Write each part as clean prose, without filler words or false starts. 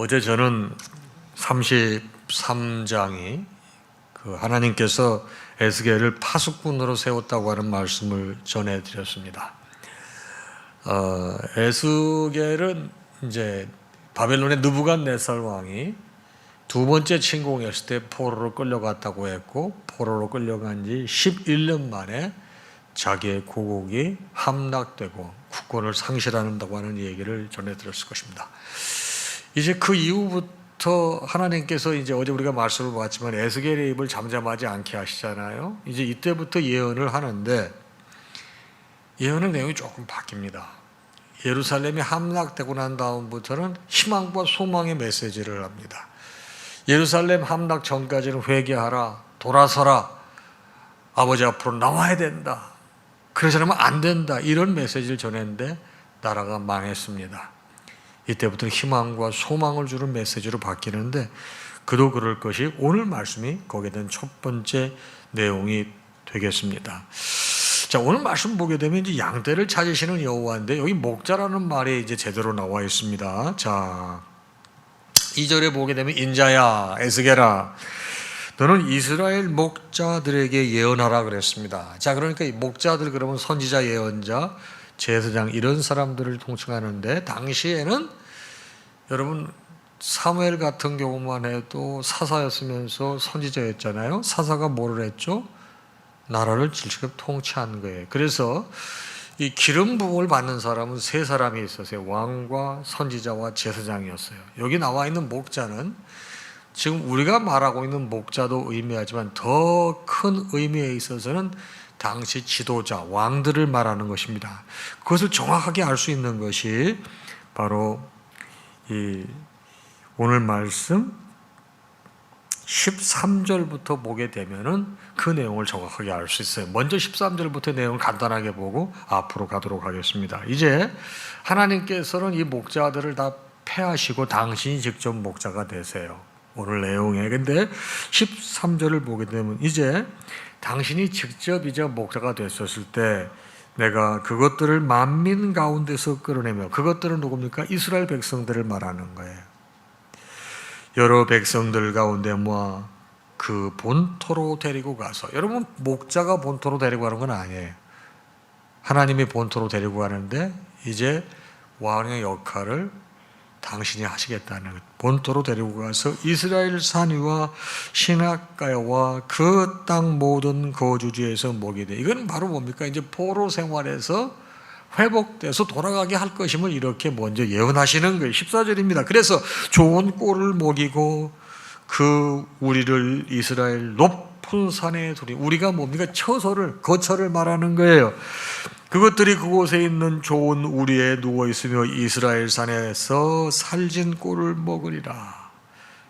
어제 저는 33장이 하나님께서 에스겔을 파수꾼으로 세웠다고 하는 말씀을 전해드렸습니다. 에스겔은 이제 바벨론의 느부갓네살 왕이 두 번째 침공했을 때 포로로 끌려갔다고 했고, 포로로 끌려간 지 11년 만에 자기의 고국이 함락되고 국권을 상실한다고 하는 얘기를 전해드렸을 것입니다. 이제 그 이후부터 하나님께서 이제 어제 우리가 말씀을 봤지만 에스겔의 입을 잠잠하지 않게 하시잖아요. 이제 이때부터 예언을 하는데 예언의 내용이 조금 바뀝니다. 예루살렘이 함락되고 난 다음부터는 희망과 소망의 메시지를 합니다. 예루살렘 함락 전까지는 회개하라, 돌아서라, 아버지 앞으로 나와야 된다, 그러지 않으면 안 된다, 이런 메시지를 전했는데 나라가 망했습니다. 이때부터는 희망과 소망을 주는 메시지로 바뀌는데, 그도 그럴 것이 오늘 말씀이 거기에 대한 첫 번째 내용이 되겠습니다. 자, 오늘 말씀 보게 되면 이제 양떼를 찾으시는 여호와인데, 여기 목자라는 말이 이제 제대로 나와 있습니다. 자, 2절에 보게 되면 인자야, 에스겔아, 너는 이스라엘 목자들에게 예언하라 그랬습니다. 자, 그러니까 이 목자들, 그러면 선지자, 예언자, 제사장, 이런 사람들을 통칭하는데, 당시에는 여러분 사무엘 같은 경우만 해도 사사였으면서 선지자였잖아요. 사사가 뭐를 했죠? 나라를 직접 통치한 거예요. 그래서 이 기름 부음을 받는 사람은 세 사람이 있었어요. 왕과 선지자와 제사장이었어요. 여기 나와 있는 목자는 지금 우리가 말하고 있는 목자도 의미하지만 더 큰 의미에 있어서는 당시 지도자, 왕들을 말하는 것입니다. 그것을 정확하게 알 수 있는 것이 바로 이 오늘 말씀 13절부터 보게 되면은 그 내용을 정확하게 알 수 있어요. 먼저 13절부터 내용을 간단하게 보고 앞으로 가도록 하겠습니다. 이제 하나님께서는 이 목자들을 다 패하시고 당신이 직접 목자가 되세요. 오늘 내용에. 근데 13절을 보게 되면 이제 당신이 직접 이제 목자가 됐었을 때 내가 그것들을 만민 가운데서 끌어내며, 그것들은 누굽니까? 이스라엘 백성들을 말하는 거예요. 여러 백성들 가운데 모아 그 본토로 데리고 가서, 여러분 목자가 본토로 데리고 가는 건 아니에요. 하나님이 본토로 데리고 가는데 이제 왕의 역할을 당신이 하시겠다는 것. 본토로 데리고 가서 이스라엘 산 위와 시냇가와 그 땅 모든 거주지에서 먹이 돼. 이건 바로 뭡니까? 이제 포로 생활에서 회복돼서 돌아가게 할 것임을 이렇게 먼저 예언하시는 거예요. 14절입니다. 그래서 좋은 꼴을 먹이고 그 우리를 이스라엘 높은 산에 두리. 우리가 뭡니까? 거처를 말하는 거예요. 그것들이 그곳에 있는 좋은 우리에 누워있으며 이스라엘 산에서 살진 꼴을 먹으리라.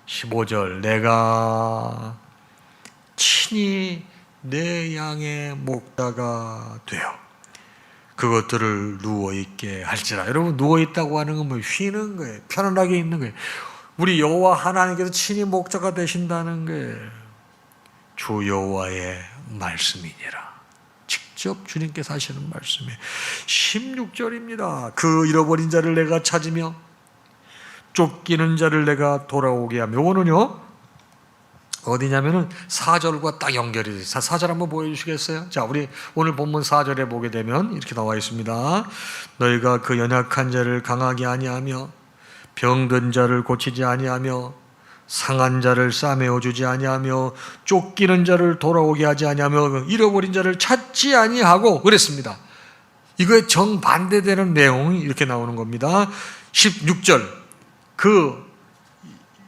15절, 내가 친히 내 양의 목자가 되어 그것들을 누워있게 할지라. 여러분, 누워있다고 하는 건 뭐 쉬는 거예요. 편안하게 있는 거예요. 우리 여호와 하나님께서 친히 목자가 되신다는 거예요. 주 여호와의 말씀이니라. 직접 주님께서 하시는 말씀이에요. 16절입니다. 그 잃어버린 자를 내가 찾으며 쫓기는 자를 내가 돌아오게 하며. 이거는요 어디냐면은 4절과 딱 연결이 돼요. 4절 한번 보여주시겠어요? 자, 우리 오늘 본문 4절에 보게 되면 이렇게 나와 있습니다. 너희가 그 연약한 자를 강하게 아니하며 병든 자를 고치지 아니하며 상한 자를 싸매어 주지 아니하며 쫓기는 자를 돌아오게 하지 아니하며 잃어버린 자를 찾지 아니하고 그랬습니다. 이거에 정반대되는 내용이 이렇게 나오는 겁니다. 16절, 그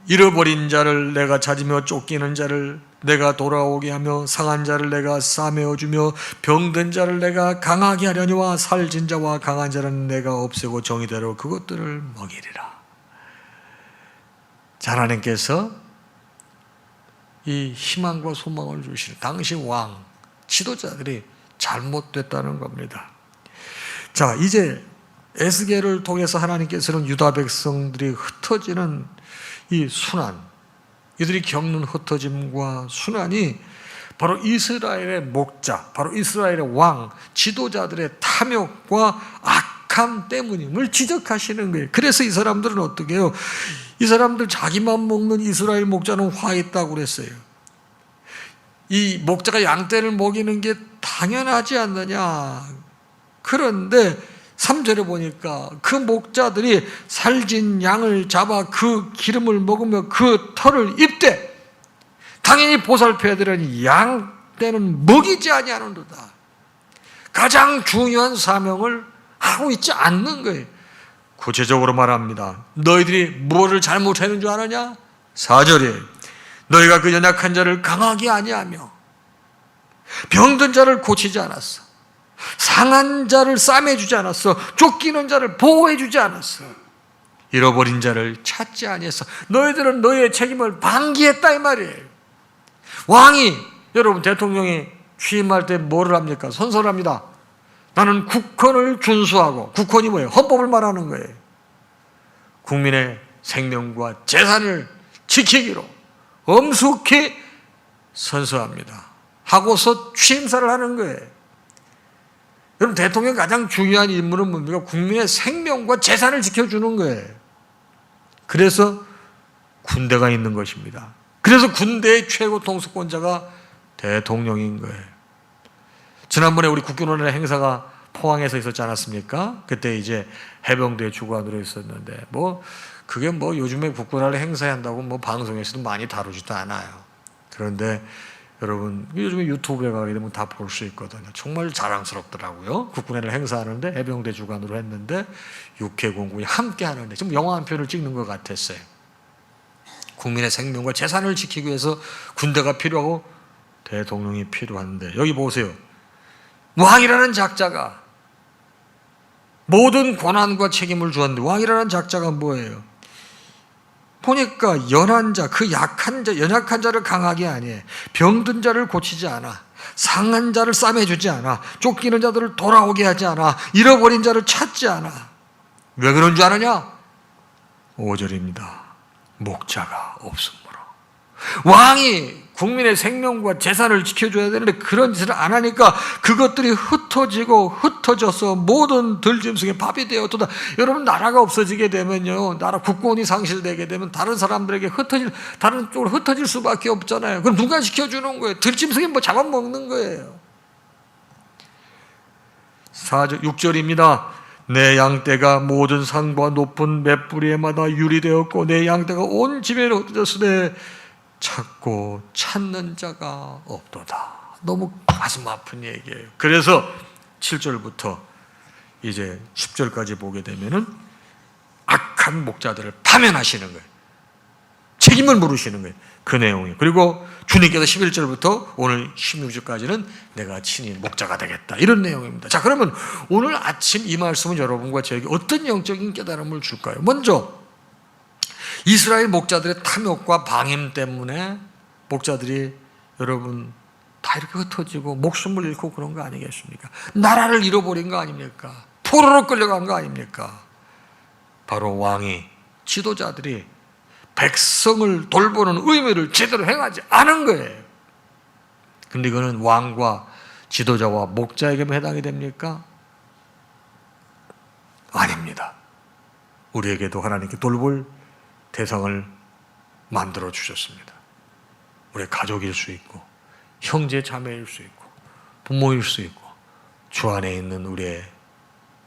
잃어버린 자를 내가 찾으며 쫓기는 자를 내가 돌아오게 하며 상한 자를 내가 싸매어 주며 병든 자를 내가 강하게 하려니와 살진 자와 강한 자는 내가 없애고 정의대로 그것들을 먹이리라. 하나님께서 이 희망과 소망을 주시는 당시 왕, 지도자들이 잘못됐다는 겁니다. 자, 이제 에스겔을 통해서 하나님께서는 유다 백성들이 흩어지는 이 순환, 이들이 겪는 흩어짐과 순환이 바로 이스라엘의 목자, 바로 이스라엘의 왕, 지도자들의 탐욕과 악함 때문임을 지적하시는 거예요. 그래서 이 사람들은 어떻게 해요? 이 사람들 자기만 먹는 이스라엘 목자는 화 있다고 그랬어요. 이 목자가 양떼를 먹이는 게 당연하지 않느냐. 그런데 3절에 보니까 그 목자들이 살진 양을 잡아 그 기름을 먹으며 그 털을 입되 당연히 보살펴야 되는 양떼는 먹이지 아니하는도다. 가장 중요한 사명을 하고 있지 않는 거예요. 구체적으로 말합니다. 너희들이 무엇을 잘못하는 줄 아느냐? 4절에 너희가 그 연약한 자를 강하게 아니하며 병든 자를 고치지 않았어. 상한 자를 싸매주지 않았어. 쫓기는 자를 보호해주지 않았어. 잃어버린 자를 찾지 아니했어. 너희들은 너희의 책임을 방기했다 이 말이에요. 왕이, 여러분 대통령이 취임할 때 뭐를 합니까? 선서를 합니다. 나는 국헌을 준수하고, 국헌이 뭐예요? 헌법을 말하는 거예요. 국민의 생명과 재산을 지키기로 엄숙히 선서합니다. 하고서 취임사를 하는 거예요. 여러분 대통령 가장 중요한 임무는 뭡니까? 국민의 생명과 재산을 지켜주는 거예요. 그래서 군대가 있는 것입니다. 그래서 군대의 최고 통수권자가 대통령인 거예요. 지난번에 우리 국군원의 행사가 포항에서 있었지 않았습니까? 그때 이제 해병대 주관으로 있었는데 그게 요즘에 국군원의 행사한다고 방송에서도 많이 다루지도 않아요. 그런데 여러분 요즘에 유튜브에 가게 되면 다 볼 수 있거든요. 정말 자랑스럽더라고요. 국군회를 행사하는데 해병대 주관으로 했는데 육해공군이 함께 하는데 지금 영화 한 편을 찍는 것 같았어요. 국민의 생명과 재산을 지키기 위해서 군대가 필요하고 대통령이 필요한데 여기 보세요. 왕이라는 작자가 모든 권한과 책임을 주었는데 왕이라는 작자가 뭐예요? 보니까 연한 자, 그 약한 자, 연약한 자를 강하게 하니 병든 자를 고치지 않아. 상한 자를 싸매주지 않아. 쫓기는 자들을 돌아오게 하지 않아. 잃어버린 자를 찾지 않아. 왜 그런 줄 아느냐? 5절입니다. 목자가 없으므로. 왕이 국민의 생명과 재산을 지켜줘야 되는데 그런 짓을 안 하니까 그것들이 흩어져서 모든 들짐승의 밥이 되었도다. 여러분 나라가 없어지게 되면요, 나라 국권이 상실되게 되면 다른 사람들에게 다른 쪽으로 흩어질 수밖에 없잖아요. 그럼 누가 지켜주는 거예요? 들짐승이 잡아먹는 거예요. 6절입니다. 내 양떼가 모든 산과 높은 맷뿌리에마다 유리되었고 내 양떼가 온 집에 흩어졌으되 찾고 찾는 자가 없도다. 너무 가슴 아픈 얘기예요. 그래서 7절부터 이제 10절까지 보게 되면은 악한 목자들을 파면하시는 거예요. 책임을 물으시는 거예요. 그 내용이. 그리고 주님께서 11절부터 오늘 16절까지는 내가 친히 목자가 되겠다. 이런 내용입니다. 자, 그러면 오늘 아침 이 말씀은 여러분과 저에게 어떤 영적인 깨달음을 줄까요? 먼저 이스라엘 목자들의 탐욕과 방임 때문에 목자들이 여러분 다 이렇게 흩어지고 목숨을 잃고 그런 거 아니겠습니까? 나라를 잃어버린 거 아닙니까? 포로로 끌려간 거 아닙니까? 바로 왕이, 지도자들이 백성을 돌보는 의무를 제대로 행하지 않은 거예요. 근데 이거는 왕과 지도자와 목자에게만 해당이 됩니까? 아닙니다. 우리에게도 하나님께 돌볼 대상을 만들어 주셨습니다. 우리의 가족일 수 있고 형제 자매일 수 있고 부모일 수 있고 주 안에 있는 우리의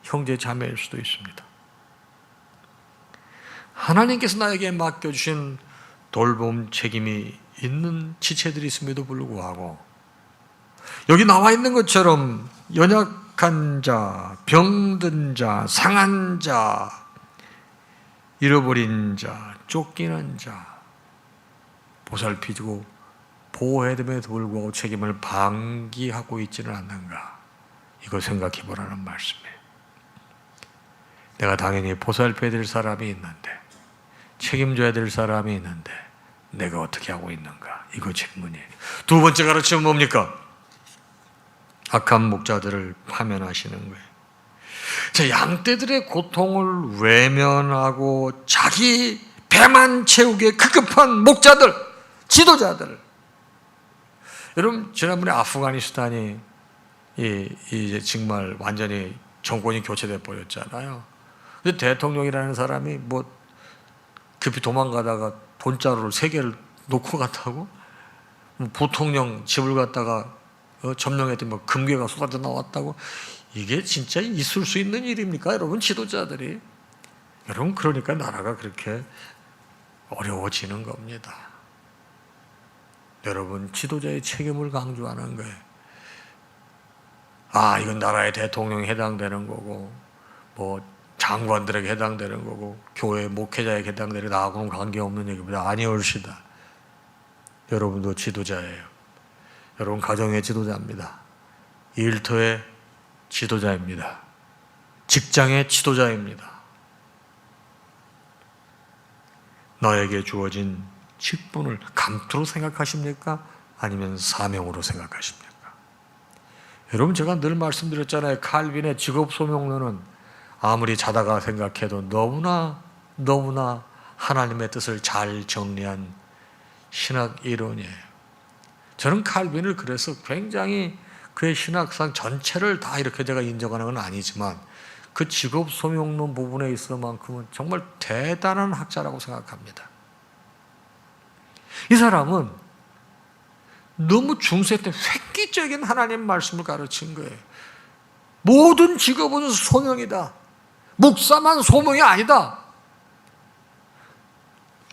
형제 자매일 수도 있습니다. 하나님께서 나에게 맡겨주신 돌봄 책임이 있는 지체들이 있음에도 불구하고 여기 나와 있는 것처럼 연약한 자, 병든 자, 상한 자, 잃어버린 자, 쫓기는 자 보살피고 보호해야 됨에도 불구하고 책임을 방기하고 있지는 않는가, 이거 생각해 보라는 말씀이에요. 내가 당연히 보살펴야 될 사람이 있는데, 책임져야 될 사람이 있는데 내가 어떻게 하고 있는가, 이거 질문이에요. 두 번째 가르침은 뭡니까? 악한 목자들을 파면하시는 거예요. 자, 양떼들의 고통을 외면하고 자기 배만 채우기에 급급한 목자들, 지도자들. 여러분, 지난번에 아프가니스탄이 이제 정말 완전히 정권이 교체돼 버렸잖아요. 근데 대통령이라는 사람이 뭐 급히 도망가다가 돈자루를 3개를 놓고 갔다고? 뭐 부통령 집을 갔다가 점령했더니 뭐 금괴가 쏟아져 나왔다고? 이게 진짜 있을 수 있는 일입니까? 여러분, 지도자들이. 여러분, 그러니까 나라가 그렇게 어려워지는 겁니다. 여러분, 지도자의 책임을 강조하는 거예요. 아, 이건 나라의 대통령에 해당되는 거고, 뭐 장관들에게 해당되는 거고, 교회 목회자에게 해당되는, 나하고는 관계없는 얘기입니다. 아니올시다. 여러분도 지도자예요. 여러분 가정의 지도자입니다. 일터의 지도자입니다. 직장의 지도자입니다. 너에게 주어진 직분을 감투로 생각하십니까? 아니면 사명으로 생각하십니까? 여러분, 제가 늘 말씀드렸잖아요. 칼빈의 직업소명론은 아무리 자다가 생각해도 너무나 하나님의 뜻을 잘 정리한 신학 이론이에요. 저는 칼빈을 그래서 굉장히 그의 신학상 전체를 다 이렇게 제가 인정하는 건 아니지만 그 직업소명론 부분에 있어서만큼은 정말 대단한 학자라고 생각합니다. 이 사람은 너무 중세 때 획기적인 하나님 말씀을 가르친 거예요. 모든 직업은 소명이다. 목사만 소명이 아니다.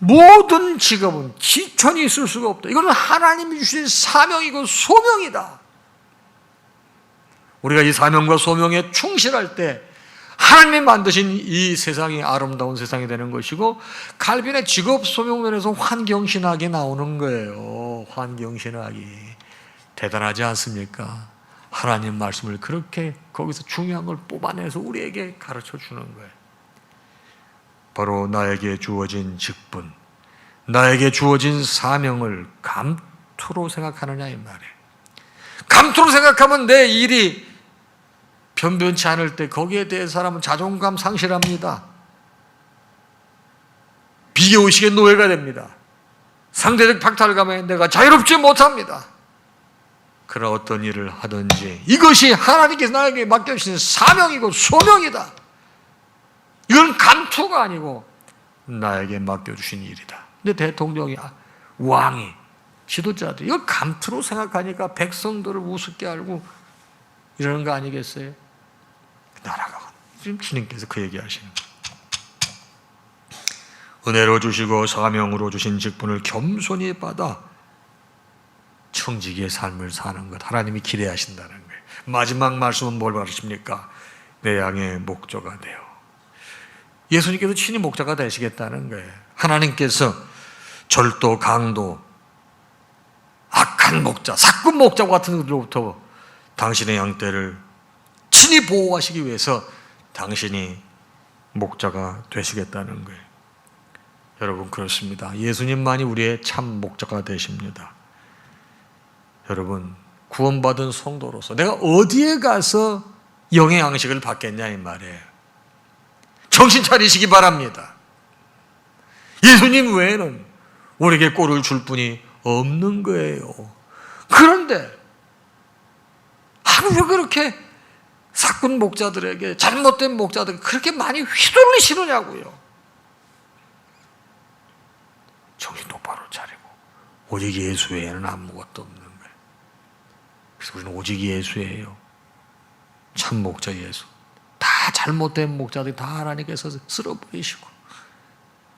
모든 직업은 지천이 있을 수가 없다. 이거는 하나님이 주신 사명이고 소명이다. 우리가 이 사명과 소명에 충실할 때 하나님이 만드신 이 세상이 아름다운 세상이 되는 것이고, 칼빈의 직업 소명론에서 환경신학이 나오는 거예요. 환경신학이 대단하지 않습니까? 하나님 말씀을 그렇게 거기서 중요한 걸 뽑아내서 우리에게 가르쳐 주는 거예요. 바로 나에게 주어진 직분, 나에게 주어진 사명을 감투로 생각하느냐 이 말이에요. 감투로 생각하면 내 일이 변변치 않을 때 거기에 대해 사람은 자존감 상실합니다. 비교의식의 노예가 됩니다. 상대적 박탈감에 내가 자유롭지 못합니다. 그러나 어떤 일을 하든지 이것이 하나님께서 나에게 맡겨주신 사명이고 소명이다. 이건 감투가 아니고 나에게 맡겨주신 일이다. 근데 대통령이, 왕이, 지도자들 이걸 감투로 생각하니까 백성들을 우습게 알고 이러는 거 아니겠어요? 나라가 지금 주님께서 그 얘기하시는 거예요. 은혜로 주시고 사명으로 주신 직분을 겸손히 받아 청지기의 삶을 사는 것, 하나님이 기대하신다는 거예요. 마지막 말씀은 뭘 가르칩니까? 내 양의 목자가 되어. 예수님께서 친히 목자가 되시겠다는 거예요. 하나님께서 절도, 강도, 악한 목자, 사꾼 목자 같은 것들로부터 당신의 양떼를 친히 보호하시기 위해서 당신이 목자가 되시겠다는 거예요. 여러분, 그렇습니다. 예수님만이 우리의 참 목자가 되십니다. 여러분, 구원받은 성도로서 내가 어디에 가서 영의 양식을 받겠냐 이 말이에요. 정신 차리시기 바랍니다. 예수님 외에는 우리에게 꼴을 줄 분이 없는 거예요. 그런데 왜 그렇게 사꾼 목자들에게, 잘못된 목자들에게 그렇게 많이 휘둘리시느냐고요. 정신 똑바로 차리고 오직 예수 외에는 아무것도 없는 거예요. 그래서 우리는 오직 예수예요. 참 목자 예수. 다 잘못된 목자들이 다 하나님께서 쓸어버리시고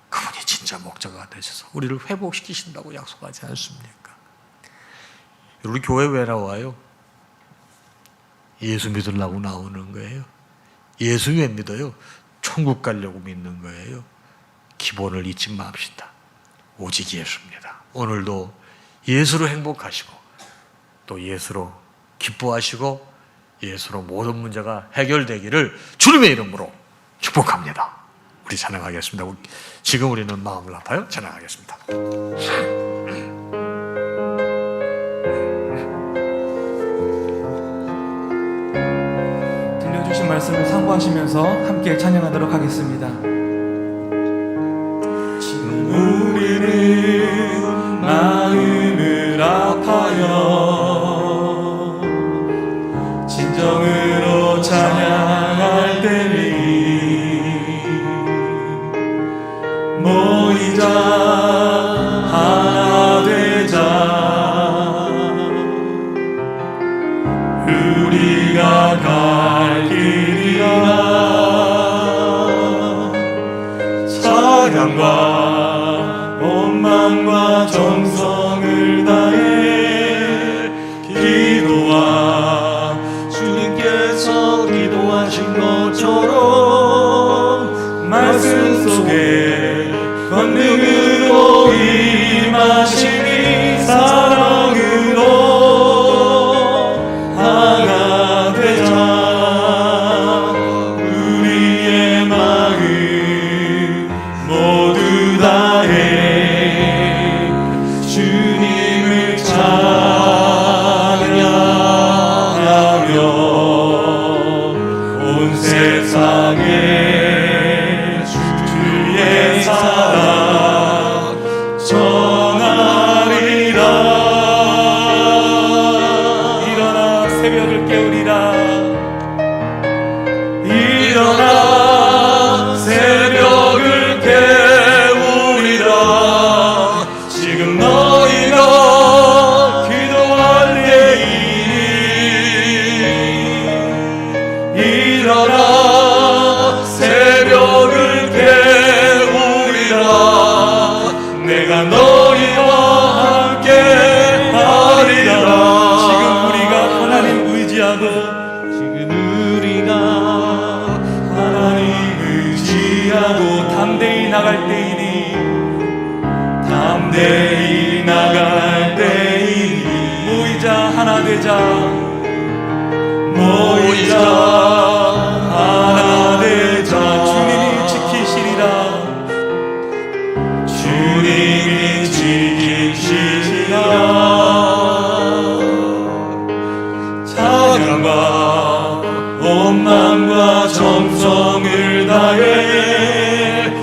그분이 진짜 목자가 되셔서 우리를 회복시키신다고 약속하지 않습니까? 우리 교회 왜 나와요? 예수 믿으려고 나오는 거예요. 예수 왜 믿어요? 천국 가려고 믿는 거예요. 기본을 잊지 맙시다. 오직 예수입니다. 오늘도 예수로 행복하시고 또 예수로 기뻐하시고 예수로 모든 문제가 해결되기를 주님의 이름으로 축복합니다. 우리 찬양하겠습니다. 지금 우리는 마음을 아파요. 찬양하겠습니다. 들려주신 말씀을 상고하시면서 함께 찬양하도록 하겠습니다. 지금 우리는 마음을 아파요 진정으로 찬양하 사랑과 온 마음과 정성을 다해 기도와 주님께서 기도하신 것처럼 말씀 속에 권능으로 임하시니 사랑으로 하나 되자. 우리의 마음 모두 다해 주님을 찬양하며 온 세상에 주의 사랑 전하리라. 일어나 새벽을 깨우리라. 일어나 새벽을 깨우리라. 지금 너희가 기도할 때이니 일어나 새벽을 깨우리라. 내가 너희와 함께 하리라. 지금 우리가 하나님 의지하고 담대히 나갈 때이니 담대히 나갈 때이니 모이자 하나 되자. 모이자 하나 되자. 주님이 지키시리라. 주님이 지키시리라. 찬양과 온 마음과 정성을 다해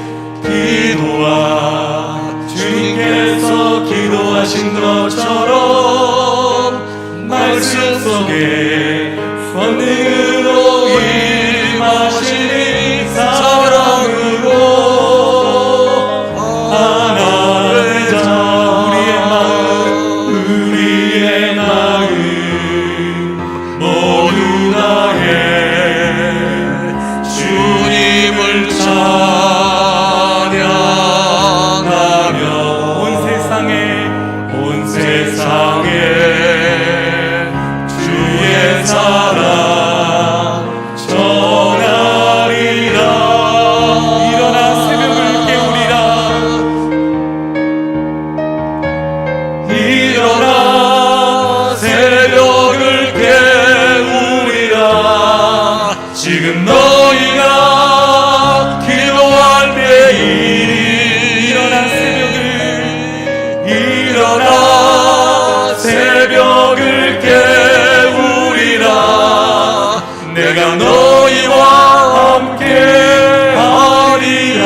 기도와 주님께서 기도하신 것처럼 말씀 속에 권능으로 임하시니 사랑으로 하나 되자. 우리의 마음 모두 다해 주님을 찬양하며 온 세상에 주의 사랑 전하리라. 일어나 새벽을 깨우리라. 일어나 새벽을 깨우리라. 지금 너희가 기도할 때이니 일어나 새벽을 깨우리라. 내가 너희와 함께 하리라.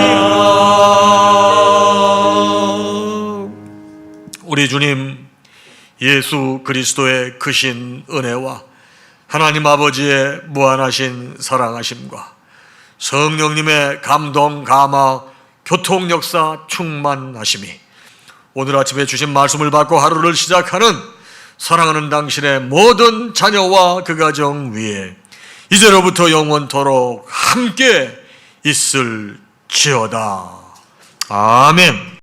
우리 주님 예수 그리스도의 크신 은혜와 하나님 아버지의 무한하신 사랑하심과 성령님의 감동, 감화, 교통 역사 충만하심이 오늘 아침에 주신 말씀을 받고 하루를 시작하는 사랑하는 당신의 모든 자녀와 그 가정 위에 이제로부터 영원토록 함께 있을지어다. 아멘.